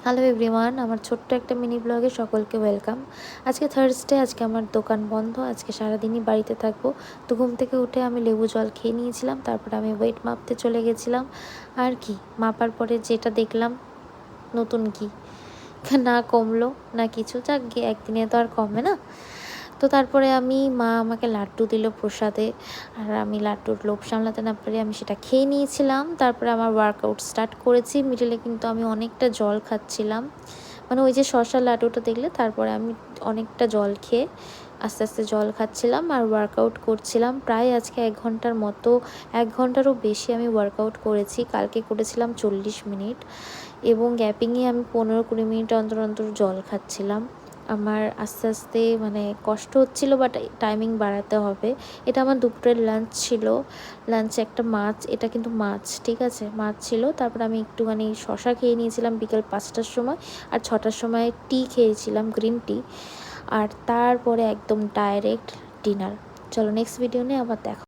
Hello everyone, আমার ছোট্ট একটা মিনি ব্লগে সকলকে ওয়েলকাম। আজকে থার্সডে, আজকে আমার দোকান বন্ধ, আজকে সারাদিনই বাড়িতে থাকবো। তো ঘুম থেকে উঠে আমি লেবু জল খেয়ে নিয়েছিলাম, তারপরে আমি ওয়েট মাপতে চলে গেছিলাম। আর কি মাপার পরে যেটা দেখলাম, নতুন কি না কমলো না কিছু, যাক গিয়ে একদিনে তো আর কমে না। তো তারপরে মা আমাকে লাড্ডু দিল প্রসাদে, আর আমি লাড্ডুর লোভ সামলাতে না পারি আমি সেটা খেয়ে নিয়েছিলাম। তারপরে আমার ওয়ার্কআউট স্টার্ট করেছি। মিডলে কিন্তু আমি অনেকটা জল খাচ্ছিলাম, মানে ওই যে শসা লাড্ডুটা দেখলে, তারপরে আমি অনেকটা জল খেয়ে আস্তে আস্তে জল খাচ্ছিলাম আর ওয়ার্কআউট করছিলাম। প্রায় আজকে 1 ঘন্টার মতো, 1 ঘন্টারও বেশি আমি ওয়ার্কআউট করেছি। কালকে করেছিলাম 40 মিনিট, এবং গ্যাপিংয়ে আমি 15-20 মিনিট অন্তর অন্তর জল খাচ্ছিলাম। আমার আস্তে আস্তে মানে কষ্ট হচ্ছিল, বাট টাইমিং বাড়াতে হবে। এটা আমার দুপুরের লাঞ্চ ছিল। লাঞ্চে একটা মাছ, এটা কিন্তু মাছ, ঠিক আছে, মাছ ছিল। তারপর আমি একটুখানি শশা খেয়ে নিয়েছিলাম বিকেল 5টার সময়, আর 6টার সময় টি খেয়েছিলাম, গ্রিন টি। আর তারপরে একদম ডাইরেক্ট ডিনার। চলো নেক্সট ভিডিও নিয়ে আবার দেখা।